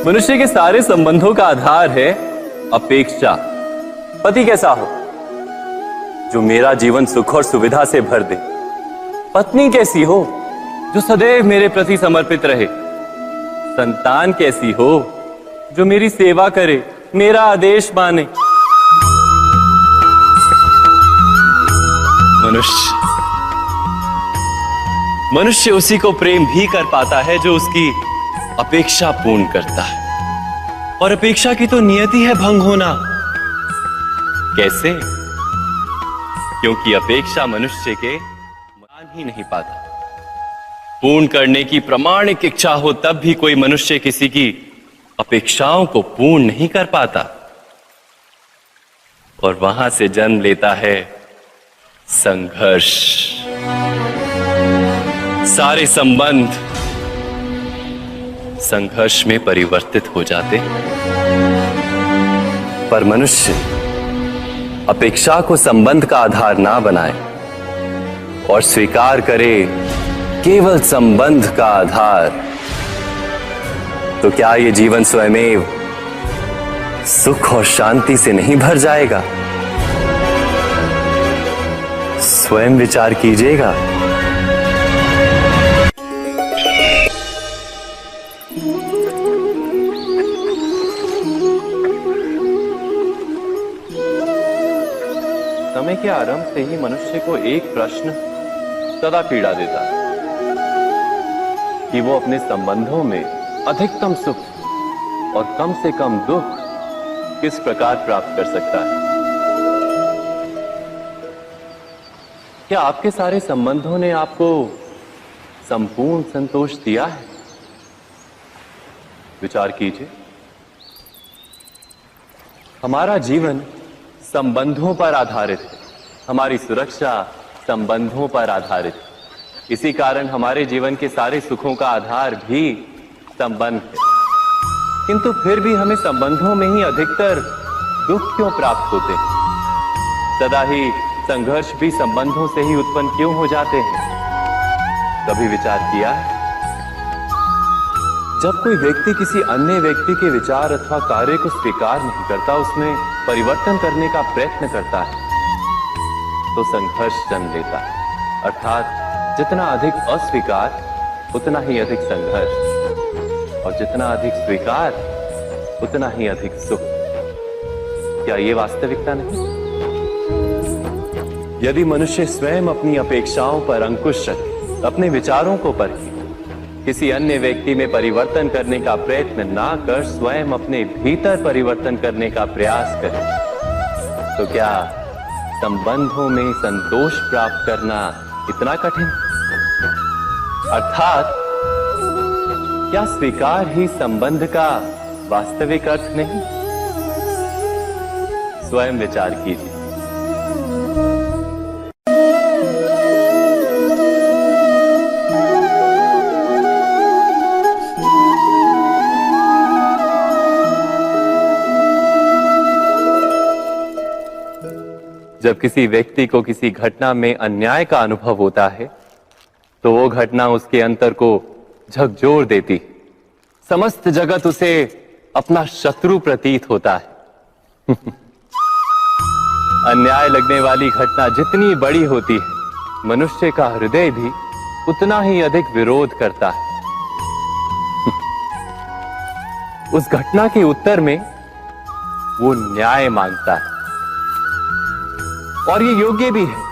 मनुष्य के सारे संबंधों का आधार है अपेक्षा। पति कैसा हो जो मेरा जीवन सुख और सुविधा से भर दे। पत्नी कैसी हो जो सदैव मेरे प्रति समर्पित रहे। संतान कैसी हो जो मेरी सेवा करे, मेरा आदेश माने। मनुष्य उसी को प्रेम भी कर पाता है जो उसकी अपेक्षा पूर्ण करता है। और अपेक्षा की तो नियति है भंग होना। कैसे? क्योंकि अपेक्षा मनुष्य के मान ही नहीं पाता। पूर्ण करने की प्रामाणिक इच्छा हो तब भी कोई मनुष्य किसी की अपेक्षाओं को पूर्ण नहीं कर पाता। और वहां से जन्म लेता है संघर्ष। सारे संबंध संघर्ष में परिवर्तित हो जाते हैं। पर मनुष्य अपेक्षा को संबंध का आधार ना बनाए और स्वीकार करे केवल संबंध का आधार, तो क्या ये जीवन स्वयमेव सुख और शांति से नहीं भर जाएगा? स्वयं विचार कीजिएगा। समय के आरंभ से ही मनुष्य को एक प्रश्न सदा पीड़ा देता है कि वो अपने संबंधों में अधिकतम सुख और कम से कम दुख किस प्रकार प्राप्त कर सकता है। क्या आपके सारे संबंधों ने आपको संपूर्ण संतोष दिया है? विचार कीजिए। हमारा जीवन संबंधों पर आधारित है। हमारी सुरक्षा संबंधों पर आधारित है। इसी कारण हमारे जीवन के सारे सुखों का आधार भी संबंध है। किंतु फिर भी हमें संबंधों में ही अधिकतर दुख क्यों प्राप्त होते हैं? सदा ही संघर्ष भी संबंधों से ही उत्पन्न क्यों हो जाते हैं? कभी विचार किया है? जब कोई व्यक्ति किसी अन्य व्यक्ति के विचार अथवा कार्य को स्वीकार नहीं करता, उसमें परिवर्तन करने का प्रयत्न करता है, तो संघर्ष जन्म लेता है। अर्थात जितना अधिक अस्वीकार उतना ही अधिक संघर्ष, और जितना अधिक स्वीकार उतना ही अधिक सुख। क्या ये वास्तविकता नहीं? यदि मनुष्य स्वयं अपनी अपेक्षाओं पर अंकुश रखे, अपने विचारों को परखे, किसी अन्य व्यक्ति में परिवर्तन करने का प्रयत्न ना कर स्वयं अपने भीतर परिवर्तन करने का प्रयास करे, तो क्या संबंधों में संतोष प्राप्त करना इतना कठिन? अर्थात क्या स्वीकार ही संबंध का वास्तविक अर्थ नहीं? स्वयं विचार कीजिए। जब किसी व्यक्ति को किसी घटना में अन्याय का अनुभव होता है, तो वो घटना उसके अंतर को झकझोर देती। समस्त जगत उसे अपना शत्रु प्रतीत होता है। अन्याय लगने वाली घटना जितनी बड़ी होती है, मनुष्य का हृदय भी उतना ही अधिक विरोध करता है। उस घटना के उत्तर में वो न्याय मांगता है, और ये योग्य भी है।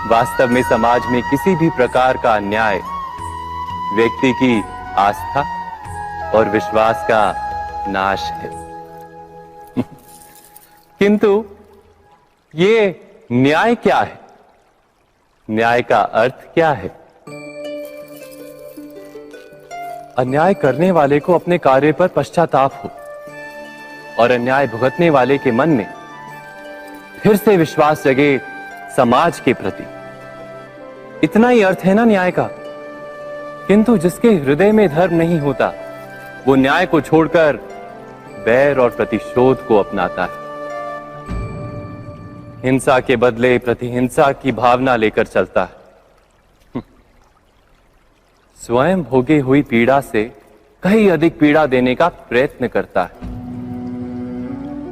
वास्तव में समाज में किसी भी प्रकार का अन्याय व्यक्ति की आस्था और विश्वास का नाश है। किंतु ये न्याय क्या है? न्याय का अर्थ क्या है? अन्याय करने वाले को अपने कार्य पर पश्चाताप हो और अन्याय भुगतने वाले के मन में फिर से विश्वास जगे समाज के प्रति। इतना ही अर्थ है ना न्याय का। किंतु जिसके हृदय में धर्म नहीं होता, वो न्याय को छोड़कर बैर और प्रतिशोध को अपनाता है। हिंसा के बदले प्रतिहिंसा की भावना लेकर चलता है। स्वयं भोगी हुई पीड़ा से कहीं अधिक पीड़ा देने का प्रयत्न करता है,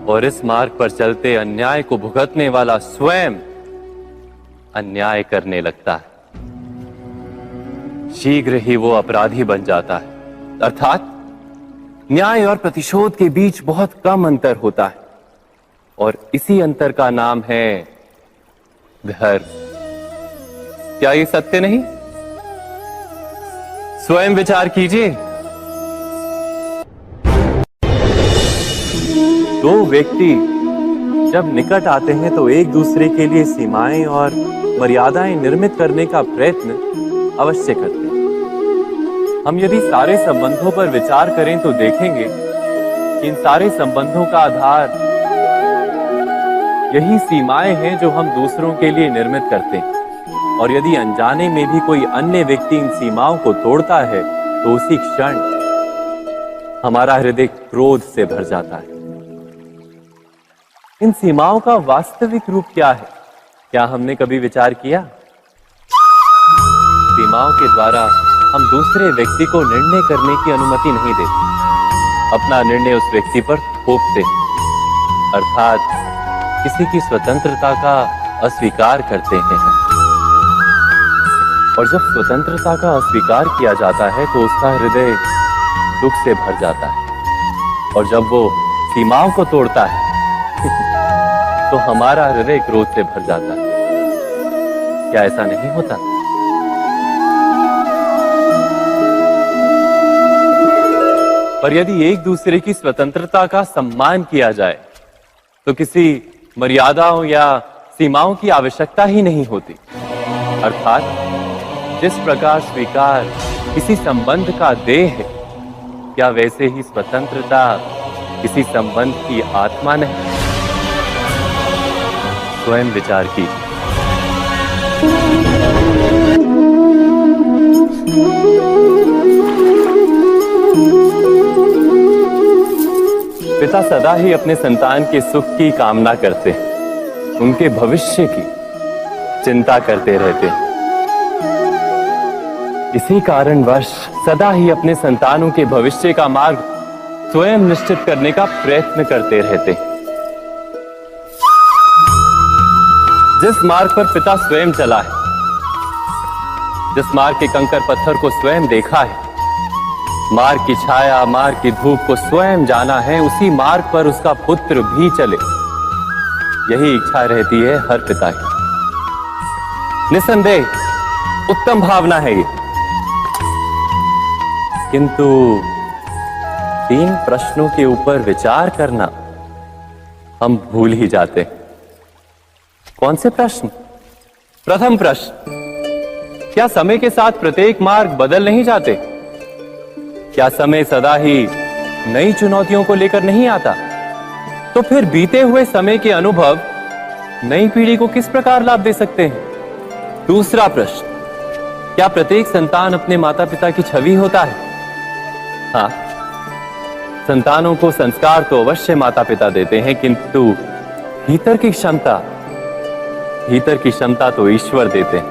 और इस मार्ग पर चलते अन्याय को भुगतने वाला स्वयं अन्याय करने लगता है। शीघ्र ही वो अपराधी बन जाता है, अर्थात न्याय और प्रतिशोध के बीच बहुत कम अंतर होता है, और इसी अंतर का नाम है धर्म। क्या ये सत्य नहीं? स्वयं विचार कीजिए। दो व्यक्ति जब निकट आते हैं तो एक दूसरे के लिए सीमाएं और मर्यादाएं निर्मित करने का प्रयत्न अवश्य करते हैं। हम यदि सारे संबंधों पर विचार करें तो देखेंगे कि इन सारे संबंधों का आधार यही सीमाएं हैं जो हम दूसरों के लिए निर्मित करते हैं, और यदि अनजाने में भी कोई अन्य व्यक्ति इन सीमाओं को तोड़ता है तो उसी क्षण हमारा हृदय क्रोध से भर जाता है। इन सीमाओं का वास्तविक रूप क्या है? क्या हमने कभी विचार किया? सीमाओं के द्वारा हम दूसरे व्यक्ति को निर्णय करने की अनुमति नहीं देते, अपना निर्णय उस व्यक्ति पर थोपते हैं, अर्थात किसी की स्वतंत्रता का अस्वीकार करते हैं। और जब स्वतंत्रता का अस्वीकार किया जाता है तो उसका हृदय दुख से भर जाता है, और जब वो सीमाओं को तोड़ता है तो हमारा हृदय क्रोध से भर जाता है। क्या ऐसा नहीं होता? पर यदि एक दूसरे की स्वतंत्रता का सम्मान किया जाए तो किसी मर्यादाओं या सीमाओं की आवश्यकता ही नहीं होती, अर्थात जिस प्रकार स्वीकार किसी संबंध का देह है, क्या वैसे ही स्वतंत्रता किसी संबंध की आत्मा नहीं? स्वयं विचार कीजिए। पिता सदा ही अपने संतान के सुख की कामना करते हैं, उनके भविष्य की चिंता करते रहते हैं। इसी कारणवश सदा ही अपने संतानों के भविष्य का मार्ग स्वयं निश्चित करने का प्रयत्न करते रहते हैं। जिस मार्ग पर पिता स्वयं चला है, जिस मार्ग के कंकर पत्थर को स्वयं देखा है, मार्ग की छाया, मार्ग की धूप को स्वयं जाना है, उसी मार्ग पर उसका पुत्र भी चले, यही इच्छा रहती है हर पिता की। निसंदेह उत्तम भावना है ये, किंतु 3 प्रश्नों के ऊपर विचार करना हम भूल ही जाते हैं। कौन से प्रश्न? प्रथम प्रश्न, क्या समय के साथ प्रत्येक मार्ग बदल नहीं जाते? क्या समय सदा ही नई चुनौतियों को लेकर नहीं आता? तो फिर बीते हुए समय के अनुभव नई पीढ़ी को किस प्रकार लाभ दे सकते हैं? दूसरा प्रश्न, क्या प्रत्येक संतान अपने माता पिता की छवि होता है? हाँ, संतानों को संस्कार तो अवश्य माता पिता देते हैं, किंतु भीतर की क्षमता तो ईश्वर देते हैं।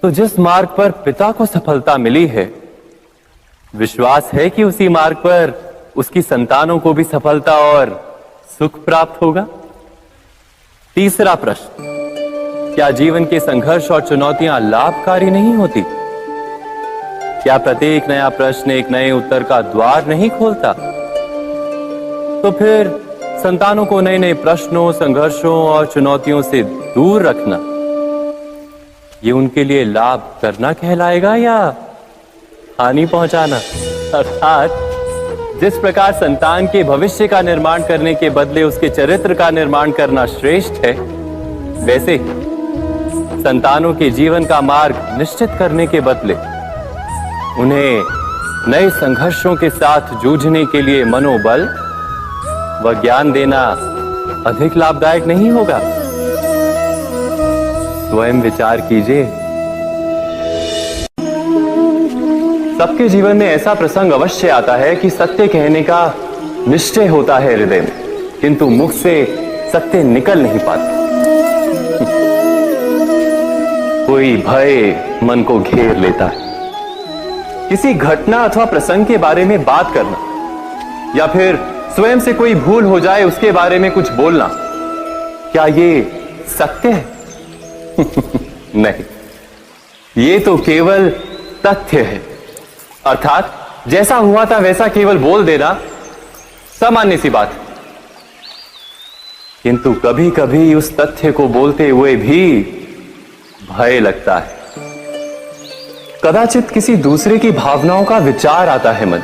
तो जिस मार्ग पर पिता को सफलता मिली है, विश्वास है कि उसी मार्ग पर उसकी संतानों को भी सफलता और सुख प्राप्त होगा। तीसरा प्रश्न, क्या जीवन के संघर्ष और चुनौतियां लाभकारी नहीं होती? क्या प्रत्येक नया प्रश्न एक नए उत्तर का द्वार नहीं खोलता? तो फिर संतानों को नए नए प्रश्नों, संघर्षों और चुनौतियों से दूर रखना, ये उनके लिए लाभ करना कहलाएगा या हानि पहुंचाना? अर्थात जिस प्रकार संतान के भविष्य का निर्माण करने के बदले उसके चरित्र का निर्माण करना श्रेष्ठ है, वैसे ही संतानों के जीवन का मार्ग निश्चित करने के बदले उन्हें नए संघर्षों के साथ जूझने के लिए मनोबल व ज्ञान देना अधिक लाभदायक नहीं होगा? स्वयं विचार कीजिए। सबके जीवन में ऐसा प्रसंग अवश्य आता है कि सत्य कहने का निश्चय होता है हृदय में, किंतु मुख से सत्य निकल नहीं पाता। कोई भय मन को घेर लेता है। किसी घटना अथवा प्रसंग के बारे में बात करना या फिर स्वयं से कोई भूल हो जाए उसके बारे में कुछ बोलना, क्या ये सत्य है? नहीं, ये तो केवल तथ्य है। अर्थात जैसा हुआ था वैसा केवल बोल देना सामान्य सी बात है। किंतु कभी कभी उस तथ्य को बोलते हुए भी भय लगता है। कदाचित किसी दूसरे की भावनाओं का विचार आता है मन,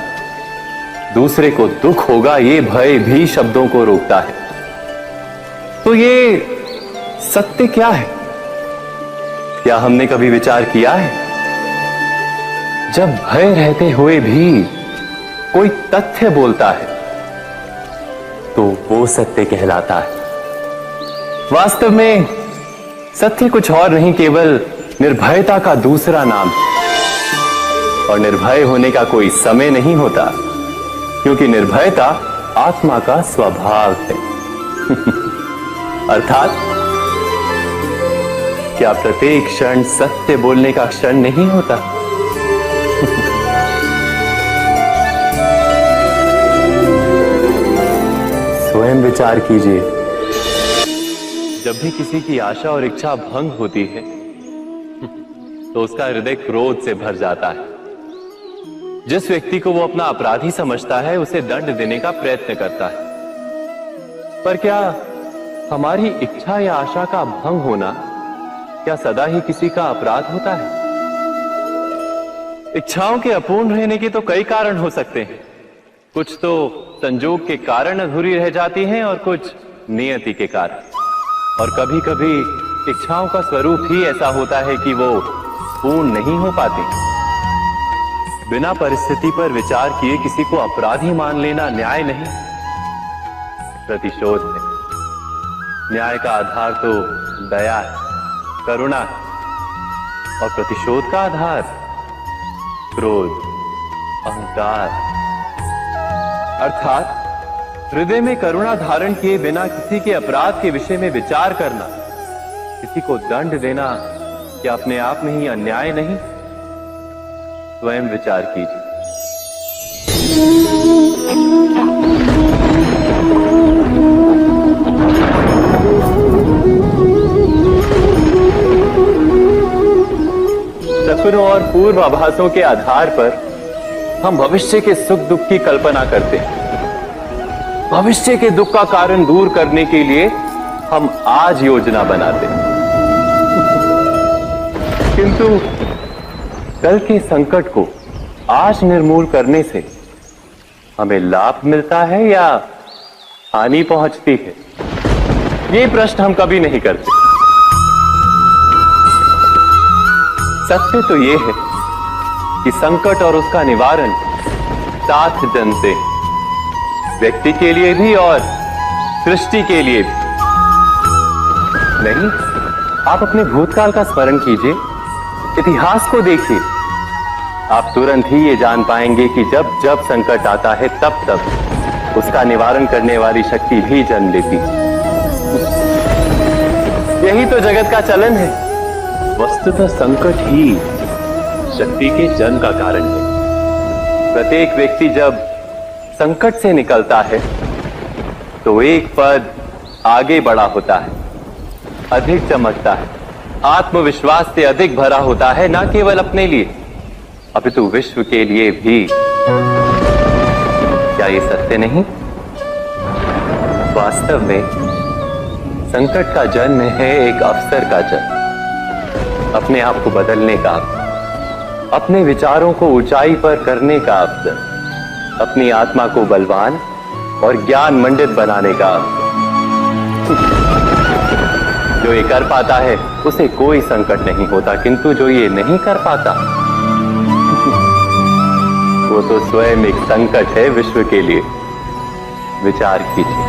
दूसरे को दुख होगा ये भय भी शब्दों को रोकता है। तो ये सत्य क्या है? क्या हमने कभी विचार किया है? जब भय रहते हुए भी कोई तथ्य बोलता है तो वो सत्य कहलाता है। वास्तव में सत्य कुछ और नहीं, केवल निर्भयता का दूसरा नाम है। और निर्भय होने का कोई समय नहीं होता, क्योंकि निर्भयता आत्मा का स्वभाव है। अर्थात क्या प्रत्येक क्षण सत्य बोलने का क्षण नहीं होता? स्वयं विचार कीजिए। जब भी किसी की आशा और इच्छा भंग होती है तो उसका हृदय क्रोध से भर जाता है। जिस व्यक्ति को वो अपना अपराधी समझता है उसे दंड देने का प्रयत्न करता है। पर क्या हमारी इच्छा या आशा का भंग होना क्या सदा ही किसी का अपराध होता है? इच्छाओं के अपूर्ण रहने के तो कई कारण हो सकते हैं। कुछ तो संजोग के कारण अधूरी रह जाती हैं और कुछ नियति के कारण। और कभी कभी इच्छाओं का स्वरूप ही ऐसा होता है कि वो पूर्ण नहीं हो पाती। बिना परिस्थिति पर विचार किए किसी को अपराधी मान लेना न्याय नहीं, प्रतिशोध है। न्याय का आधार तो दया है, करुणा है, और प्रतिशोध का आधार क्रोध, अहंकार। अर्थात हृदय में करुणा धारण किए बिना किसी के अपराध के विषय में विचार करना, किसी को दंड देना, क्या अपने आप में ही अन्याय नहीं? स्वयं विचार कीजिए। सपनों और पूर्वाभासों के आधार पर हम भविष्य के सुख दुख की कल्पना करते हैं। भविष्य के दुख का कारण दूर करने के लिए हम आज योजना बनाते हैं। किंतु कल के संकट को आज निर्मूल करने से हमें लाभ मिलता है या हानि पहुंचती है? ये प्रश्न हम कभी नहीं करते। सत्य तो ये है कि संकट और उसका निवारण साथ जनते हैं, व्यक्ति के लिए भी और सृष्टि के लिए भी। नहीं, आप अपने भूतकाल का स्मरण कीजिए, इतिहास को देखिए। आप तुरंत ही ये जान पाएंगे कि जब जब संकट आता है तब तब उसका निवारण करने वाली शक्ति भी जन्म लेती है। यही तो जगत का चलन है। वस्तुतः संकट ही शक्ति के जन्म का कारण है। प्रत्येक व्यक्ति जब संकट से निकलता है तो एक पद आगे बढ़ा होता है, अधिक चमकता है, आत्मविश्वास से अधिक भरा होता है, न केवल अपने लिए अपितु विश्व के लिए भी। क्या ये सत्य नहीं? वास्तव में संकट का जन्म है एक अवसर का जन्म, अपने आप को बदलने का, अपने विचारों को ऊंचाई पर करने का अवसर, अपनी आत्मा को बलवान और ज्ञान मंडित बनाने का अवसर। जो ये कर पाता है उसे कोई संकट नहीं होता, किंतु जो ये नहीं कर पाता वो तो स्वयं एक संकट है विश्व के लिए। विचार कीजिए।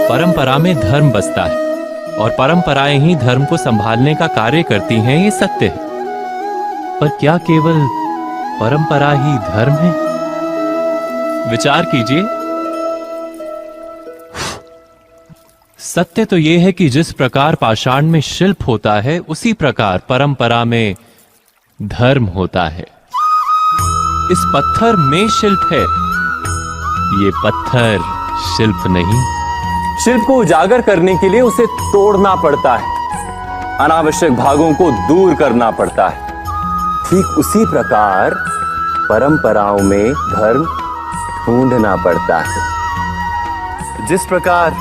परंपरा में धर्म बसता है और परंपराएं ही धर्म को संभालने का कार्य करती हैं, ये सत्य है। पर क्या केवल परंपरा ही धर्म है? विचार कीजिए। सत्य तो यह है कि जिस प्रकार पाषाण में शिल्प होता है, उसी प्रकार परंपरा में धर्म होता है। इस पत्थर में शिल्प है, ये पत्थर शिल्प नहीं। शिल्प को उजागर करने के लिए उसे तोड़ना पड़ता है, अनावश्यक भागों को दूर करना पड़ता है। ठीक उसी प्रकार परंपराओं में धर्म ढूंढना पड़ता है। जिस प्रकार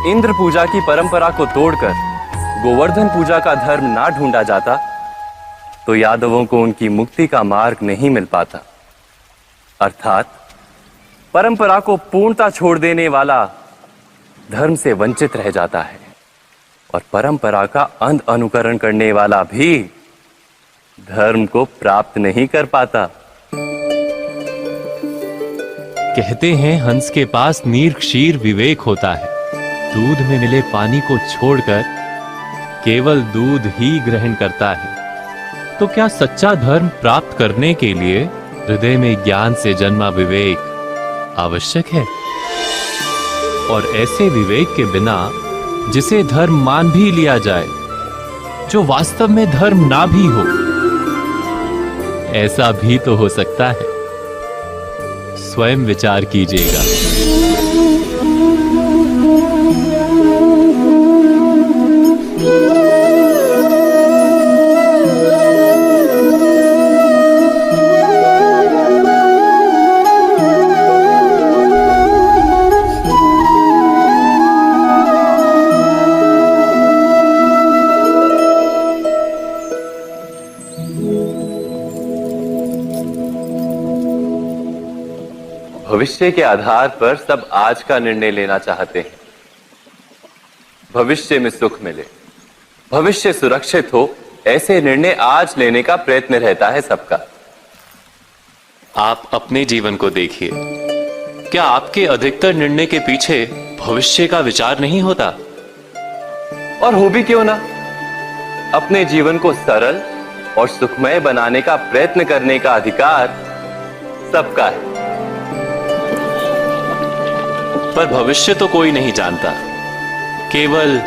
इंद्र पूजा की परंपरा को तोड़कर गोवर्धन पूजा का धर्म ना ढूंढा जाता, तो यादवों को उनकी मुक्ति का मार्ग नहीं मिल पाता। अर्थात परंपरा को पूर्णता छोड़ देने वाला धर्म से वंचित रह जाता है, और परंपरा का अंध अनुकरण करने वाला भी धर्म को प्राप्त नहीं कर पाता। कहते हैं हंस के पास नीर क्षीर विवेक होता है। दूध में मिले पानी को छोड़कर केवल दूध ही ग्रहण करता है। तो क्या सच्चा धर्म प्राप्त करने के लिए हृदय में ज्ञान से जन्मा विवेक आवश्यक है? और ऐसे विवेक के बिना जिसे धर्म मान भी लिया जाए, जो वास्तव में धर्म ना भी हो, ऐसा भी तो हो सकता है। स्वयं विचार कीजिएगा। भविष्य के आधार पर सब आज का निर्णय लेना चाहते हैं। भविष्य में सुख मिले, भविष्य सुरक्षित हो, ऐसे निर्णय आज लेने का प्रयत्न रहता है सबका। आप अपने जीवन को देखिए। क्या आपके अधिकतर निर्णय के पीछे भविष्य का विचार नहीं होता? और हो भी क्यों ना। अपने जीवन को सरल और सुखमय बनाने का प्रयत्न करने का अधिकार सबका है। पर भविष्य तो कोई नहीं जानता, केवल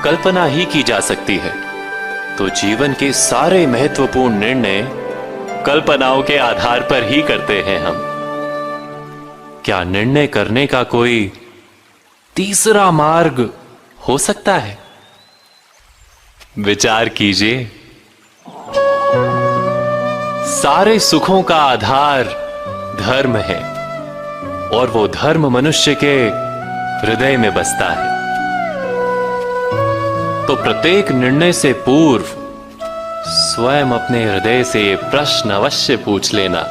कल्पना ही की जा सकती है। तो जीवन के सारे महत्वपूर्ण निर्णय कल्पनाओं के आधार पर ही करते हैं हम। क्या निर्णय करने का कोई तीसरा मार्ग हो सकता है? विचार कीजिए। सारे सुखों का आधार धर्म है, और वो धर्म मनुष्य के हृदय में बसता है। तो प्रत्येक निर्णय से पूर्व स्वयं अपने हृदय से ये प्रश्न अवश्य पूछ लेना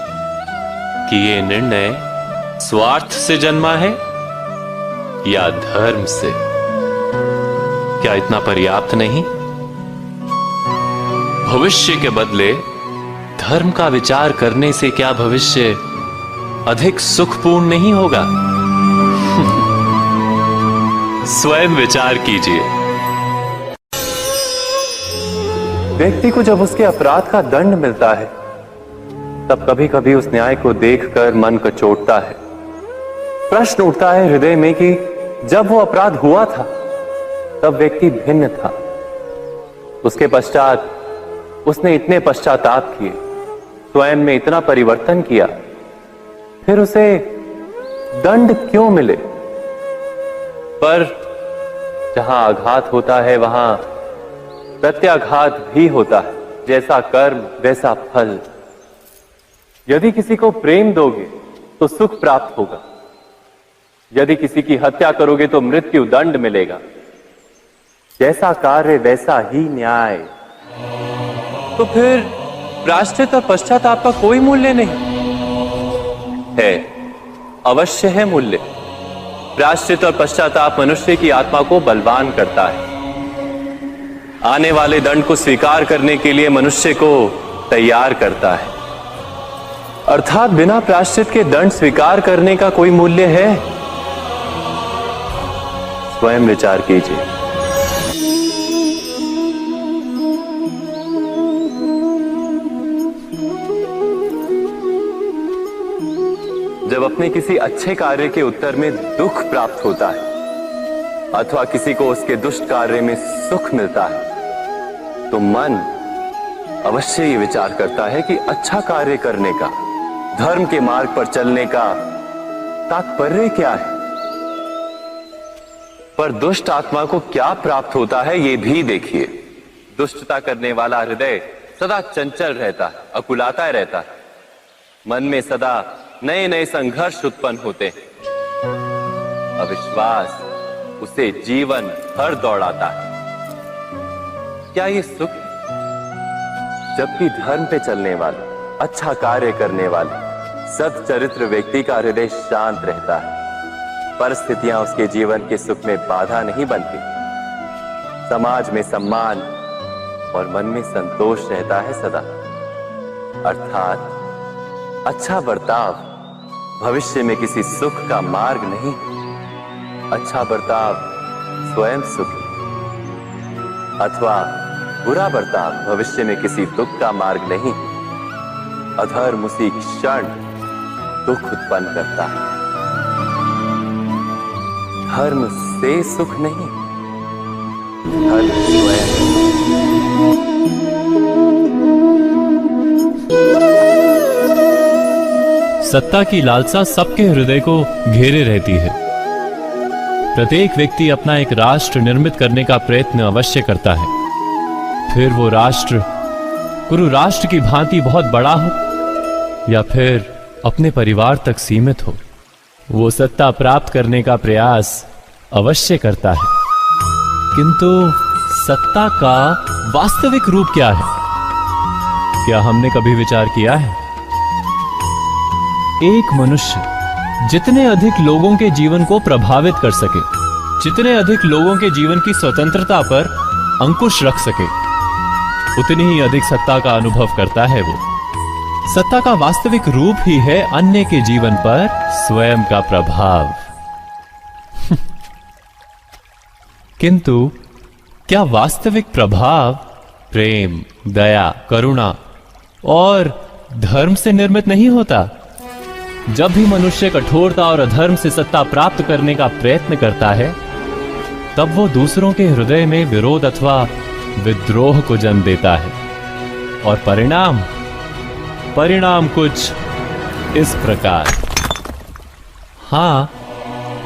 कि ये निर्णय स्वार्थ से जन्मा है या धर्म से। क्या इतना पर्याप्त नहीं? भविष्य के बदले धर्म का विचार करने से क्या भविष्य अधिक सुखपूर्ण नहीं होगा? स्वयं विचार कीजिए। व्यक्ति को जब उसके अपराध का दंड मिलता है, तब कभी कभी उस न्याय को देखकर मन कचोटता है। प्रश्न उठता है हृदय में कि जब वो अपराध हुआ था, तब व्यक्ति भिन्न था। उसके पश्चात उसने इतने पश्चाताप किए, स्वयं में इतना परिवर्तन किया, फिर उसे दंड क्यों मिले? पर जहां आघात होता है, वहां प्रत्याघात भी होता है। जैसा कर्म वैसा फल। यदि किसी को प्रेम दोगे तो सुख प्राप्त होगा, यदि किसी की हत्या करोगे तो मृत्यु दंड मिलेगा। जैसा कार्य वैसा ही न्याय। तो फिर प्रायश्चित और पश्चाताप का कोई मूल्य नहीं है? अवश्य है मूल्य। प्रायश्चित और पश्चाताप मनुष्य की आत्मा को बलवान करता है। आने वाले दंड को स्वीकार करने के लिए मनुष्य को तैयार करता है। अर्थात बिना प्रायश्चित के दंड स्वीकार करने का कोई मूल्य है? स्वयं विचार कीजिए। जब जब अपने किसी अच्छे कार्य के उत्तर में दुख प्राप्त होता है अथवा किसी को उसके दुष्ट कार्य में सुख मिलता है, तो मन अवश्य ये विचार करता है कि अच्छा कार्य करने का, धर्म के मार्ग पर चलने का तात्पर्य क्या है। पर दुष्ट आत्मा को क्या प्राप्त होता है ये भी देखिए। दुष्टता करने वाला हृदय सदा चंचल रहता है, अकुलाता रहता है। मन में सदा नए नए संघर्ष उत्पन्न होते हैं। अविश्वास उसे जीवन भर दौड़ाता है। क्या ये सुख है? जबकि धर्म पे चलने वाले, अच्छा कार्य करने वाले, सच्चरित्र व्यक्ति का हृदय शांत रहता है। परिस्थितियां उसके जीवन के सुख में बाधा नहीं बनती। समाज में सम्मान और मन में संतोष रहता है सदा। अर्थात अच्छा बर्ताव भविष्य में किसी सुख का मार्ग नहीं। अच्छा बर्ताव स्वयं सुख अथवा बुरा बर्ताव भविष्य में किसी दुख का मार्ग नहीं। अधर्म उसी क्षण दुख उत्पन्न करता है। धर्म से सुख नहीं, धर्म स्वयं। सत्ता की लालसा सबके हृदय को घेरे रहती है। प्रत्येक व्यक्ति अपना एक राष्ट्र निर्मित करने का प्रयत्न अवश्य करता है। फिर वो राष्ट्र कुरु राष्ट्र की भांति बहुत बड़ा हो या फिर अपने परिवार तक सीमित हो, वो सत्ता प्राप्त करने का प्रयास अवश्य करता है। किंतु सत्ता का वास्तविक रूप क्या है? क्या हमने कभी विचार किया है? एक मनुष्य जितने अधिक लोगों के जीवन को प्रभावित कर सके, जितने अधिक लोगों के जीवन की स्वतंत्रता पर अंकुश रख सके, उतनी ही अधिक सत्ता का अनुभव करता है वो। सत्ता का वास्तविक रूप ही है अन्य के जीवन पर स्वयं का प्रभाव। किंतु क्या वास्तविक प्रभाव प्रेम, दया, करुणा और धर्म से निर्मित नहीं होता? जब भी मनुष्य कठोरता और अधर्म से सत्ता प्राप्त करने का प्रयत्न करता है, तब वो दूसरों के हृदय में विरोध अथवा विद्रोह को जन्म देता है। और परिणाम कुछ इस प्रकार। हां,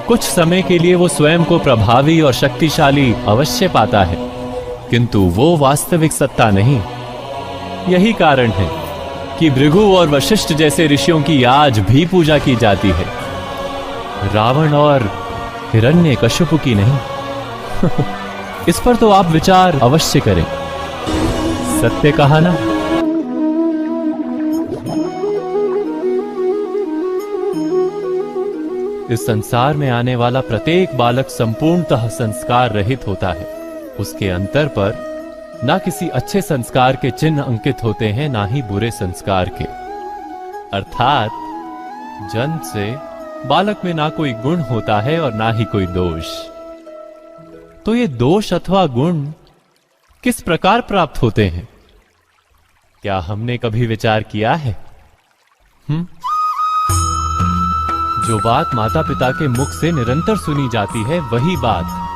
कुछ समय के लिए वो स्वयं को प्रभावी और शक्तिशाली अवश्य पाता है, किंतु वो वास्तविक सत्ता नहीं। यही कारण है कि भृगु और वशिष्ठ जैसे ऋषियों की आज भी पूजा की जाती है, रावण और हिरण्यकशिपु की नहीं। इस पर तो आप विचार अवश्य करें। सत्य कहा ना? इस संसार में आने वाला प्रत्येक बालक संपूर्णतः संस्कार रहित होता है। उसके अंतर पर ना किसी अच्छे संस्कार के चिन्ह अंकित होते हैं, ना ही बुरे संस्कार के। अर्थात जन्म से बालक में ना कोई गुण होता है और ना ही कोई दोष। तो ये दोष अथवा गुण किस प्रकार प्राप्त होते हैं? क्या हमने कभी विचार किया है? जो बात माता पिता के मुख से निरंतर सुनी जाती है, वही बात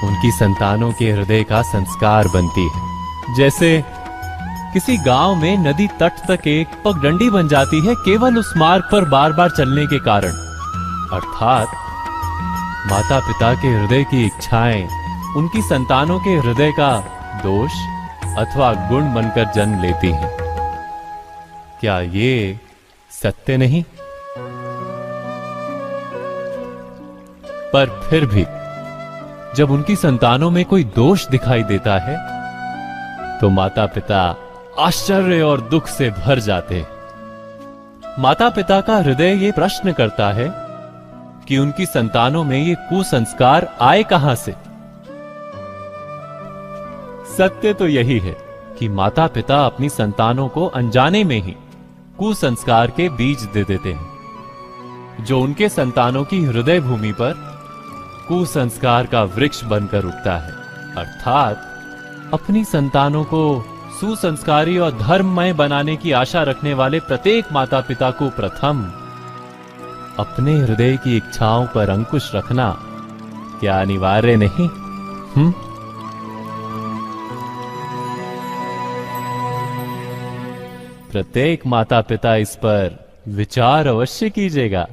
उनकी संतानों के हृदय का संस्कार बनती है। जैसे किसी गांव में नदी तट तक एक पगडंडी बन जाती है केवल उस मार्ग पर बार बार चलने के कारण। अर्थात माता पिता के हृदय की इच्छाएं उनकी संतानों के हृदय का दोष अथवा गुण बनकर जन्म लेती हैं। क्या ये सत्य नहीं? पर फिर भी जब उनकी संतानों में कोई दोष दिखाई देता है, तो माता पिता आश्चर्य और दुख से भर जाते हैं। माता पिता का हृदय ये प्रश्न करता है कि उनकी संतानों में ये कुसंस्कार आए कहां से? सत्य तो यही है कि माता पिता अपनी संतानों को अनजाने में ही कुसंस्कार के बीज दे देते हैं, जो उनके संतानों की हृदय भूमि पर कुसंस्कार का वृक्ष बनकर उगता है। अर्थात अपनी संतानों को सुसंस्कारी और धर्ममय बनाने की आशा रखने वाले प्रत्येक माता पिता को प्रथम अपने हृदय की इच्छाओं पर अंकुश रखना क्या अनिवार्य नहीं? प्रत्येक माता पिता इस पर विचार अवश्य कीजिएगा।